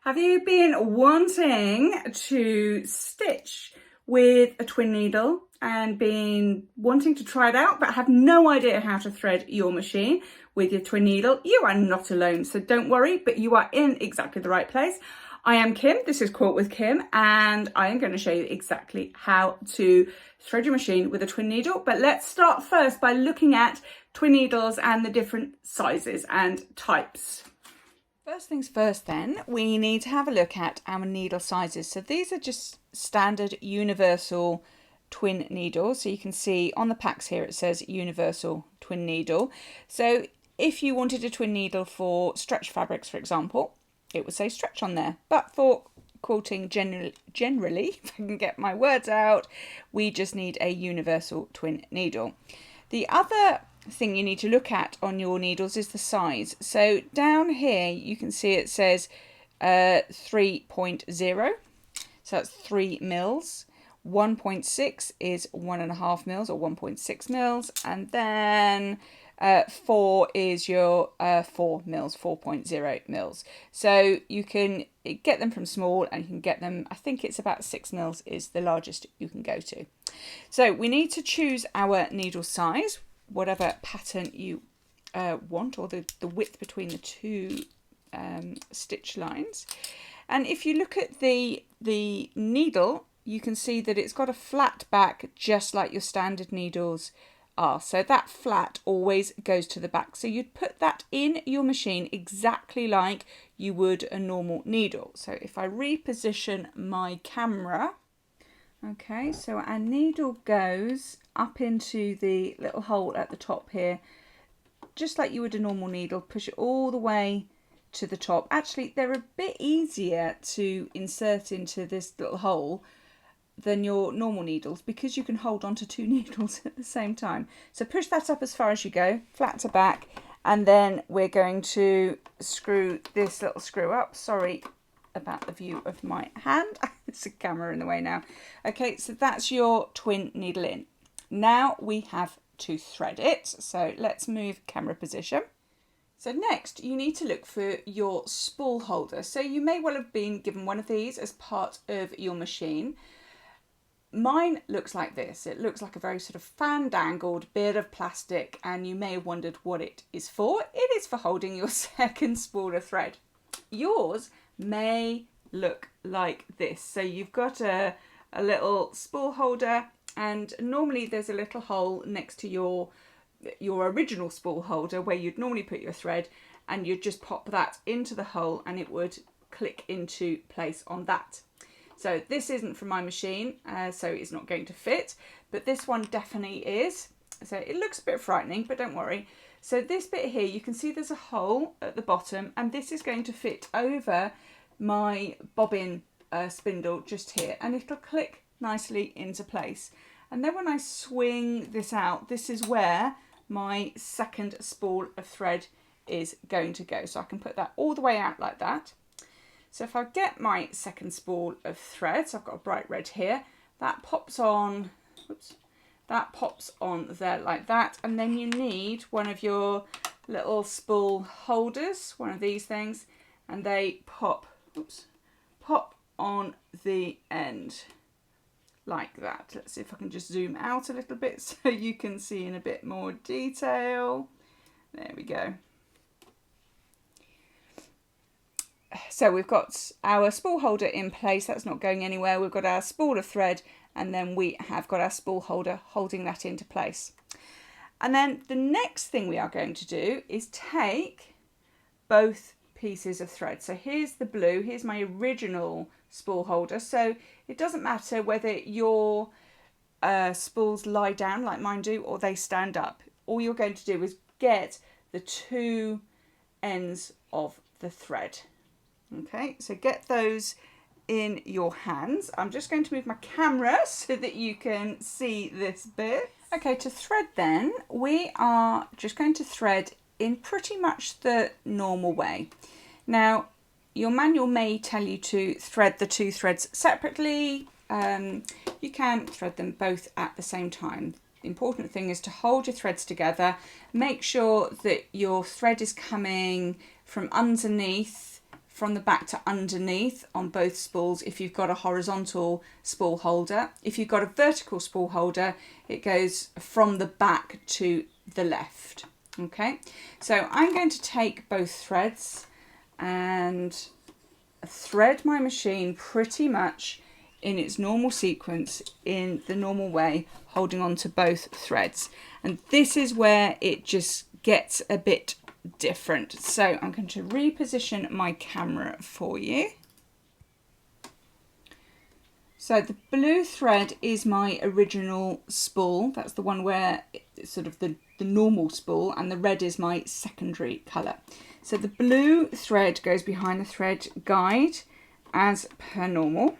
Have you been wanting to stitch with a twin needle and been wanting to try it out but have no idea how to thread your machine with your twin needle? You are not alone, so don't worry, but you are in exactly the right place. I am Kim, this is Quilt with Kim, and I am going to show you exactly how to thread your machine with a twin needle. But let's start first by looking at twin needles and the different sizes and types. First things first then, we need to have a look at our needle sizes. So these are just standard universal twin needles. So you can see on the packs here it says universal twin needle. So if you wanted a twin needle for stretch fabrics, for example, it would say stretch on there. But for quilting generally, if I can get my words out, we just need a universal twin needle. The other thing you need to look at on your needles is the size. So down here you can see it says 3.0, so that's 3 mils. 1.6 is 1.5 mils or 1.6 mils, and then 4 is your 4 mils, 4.0 mils. So you can get them from small and you can get them, I think it's about 6 mils is the largest you can go to. So we need to choose our needle size, whatever pattern you want, or the width between the two stitch lines. And if you look at the needle, you can see that it's got a flat back just like your standard needles are. So that flat always goes to the back. So you'd put that in your machine exactly like you would a normal needle. So if I reposition my camera, okay, so our needle goes up into the little hole at the top here, just like you would a normal needle. Push it all the way to the top. Actually, they're a bit easier to insert into this little hole than your normal needles because you can hold on to two needles at the same time. So push that up as far as you go, flat to back, and then we're going to screw this little screw up. Sorry about the view of my hand. It's a camera in the way now. Okay, so that's your twin needle in. Now we have to thread it. So let's move camera position. So next you need to look for your spool holder. So you may well have been given one of these as part of your machine. Mine looks like this. It looks like a very sort of fandangled bit of plastic, and you may have wondered what it is for. It is for holding your second spool of thread. Yours may look like this. So you've got a little spool holder, and normally there's a little hole next to your original spool holder where you'd normally put your thread, and you'd just pop that into the hole and it would click into place on that. So this isn't from my machine, so it's not going to fit, but this one definitely is. So it looks a bit frightening, but don't worry. So this bit here, you can see there's a hole at the bottom, and this is going to fit over my bobbin spindle just here, and it'll click nicely into place. And then when I swing this out, this is where my second spool of thread is going to go. So I can put that all the way out like that. So if I get my second spool of thread, so I've got a bright red here, that pops on, oops, that pops on there like that. And then you need one of your little spool holders, one of these things, and they pop, oops, pop on the end like that. Let's see if I can just zoom out a little bit so you can see in a bit more detail. There we go. So we've got our spool holder in place, that's not going anywhere. We've got our spool of thread, and then we have got our spool holder holding that into place. And then the next thing we are going to do is take both pieces of thread. So here's the blue, here's my original spool holder. So it doesn't matter whether your spools lie down like mine do or they stand up. All you're going to do is get the two ends of the thread. Okay, so get those in your hands. I'm just going to move my camera so that you can see this bit. Okay, to thread then, we are just going to thread in pretty much the normal way. Now, your manual may tell you to thread the two threads separately. You can thread them both at the same time. The important thing is to hold your threads together. Make sure that your thread is coming from underneath from the back to underneath on both spools if you've got a horizontal spool holder. If you've got a vertical spool holder, it goes from the back to the left. Okay, so I'm going to take both threads and thread my machine pretty much in its normal sequence, in the normal way, holding on to both threads. And this is where it just gets a bit different. So I'm going to reposition my camera for you. So the blue thread is my original spool. That's the one where it's sort of the normal spool, and the red is my secondary colour. So the blue thread goes behind the thread guide as per normal.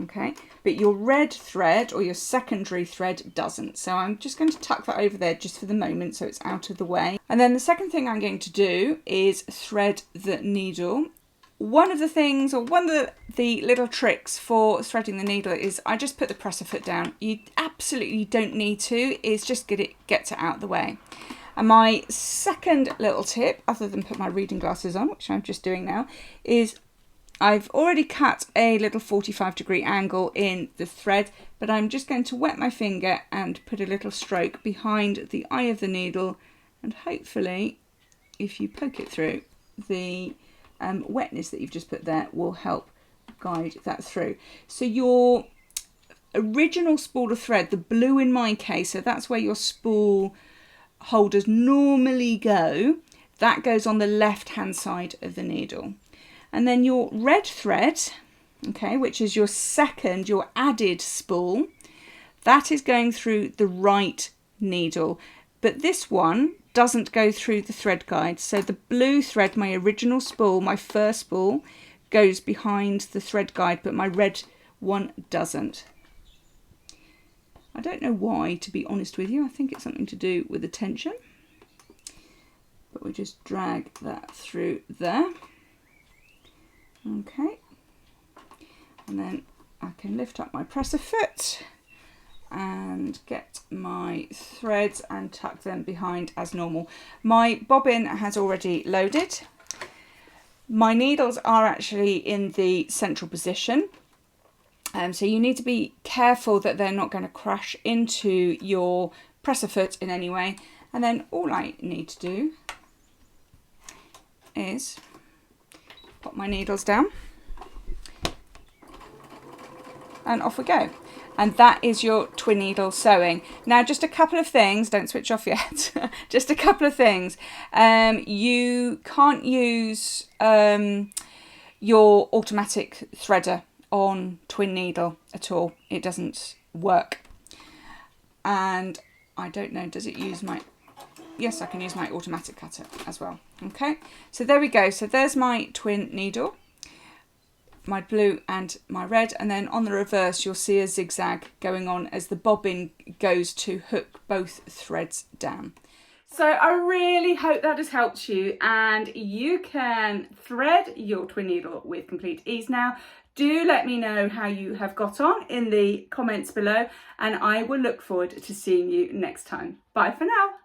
Okay, but your red thread or your secondary thread doesn't. So I'm just going to tuck that over there just for the moment so it's out of the way. And then the second thing I'm going to do is thread the needle. One of the things, or one of the little tricks for threading the needle is I just put the presser foot down. You absolutely don't need to, it's just get it out of the way. And my second little tip, other than put my reading glasses on, which I'm just doing now, is I've already cut a little 45-degree angle in the thread, but I'm just going to wet my finger and put a little stroke behind the eye of the needle, and hopefully, if you poke it through, the wetness that you've just put there will help guide that through. So your original spool of thread, the blue in my case, so that's where your spool holders normally go, that goes on the left hand side of the needle. And then your red thread, okay, which is your second, your added spool, that is going through the right needle. But this one doesn't go through the thread guide. So the blue thread, my original spool, my first spool, goes behind the thread guide, but my red one doesn't. I don't know why, to be honest with you. I think it's something to do with the tension. But we just drag that through there. Okay. And then I can lift up my presser foot and get my threads and tuck them behind as normal. My bobbin has already loaded. My needles are actually in the central position. So you need to be careful that they're not going to crash into your presser foot in any way. And then all I need to do is pop my needles down and off we go. And that is your twin needle sewing. Now, just a couple of things, don't switch off yet. Just a couple of things. You can't use your automatic threader on twin needle at all. It doesn't work. And I don't know, does it use my... Yes, I can use my automatic cutter as well. Okay, so there we go. So there's my twin needle, my blue and my red, and then on the reverse you'll see a zigzag going on as the bobbin goes to hook both threads down. So I really hope that has helped you and you can thread your twin needle with complete ease now. Do let me know how you have got on in the comments below, and I will look forward to seeing you next time. Bye for now.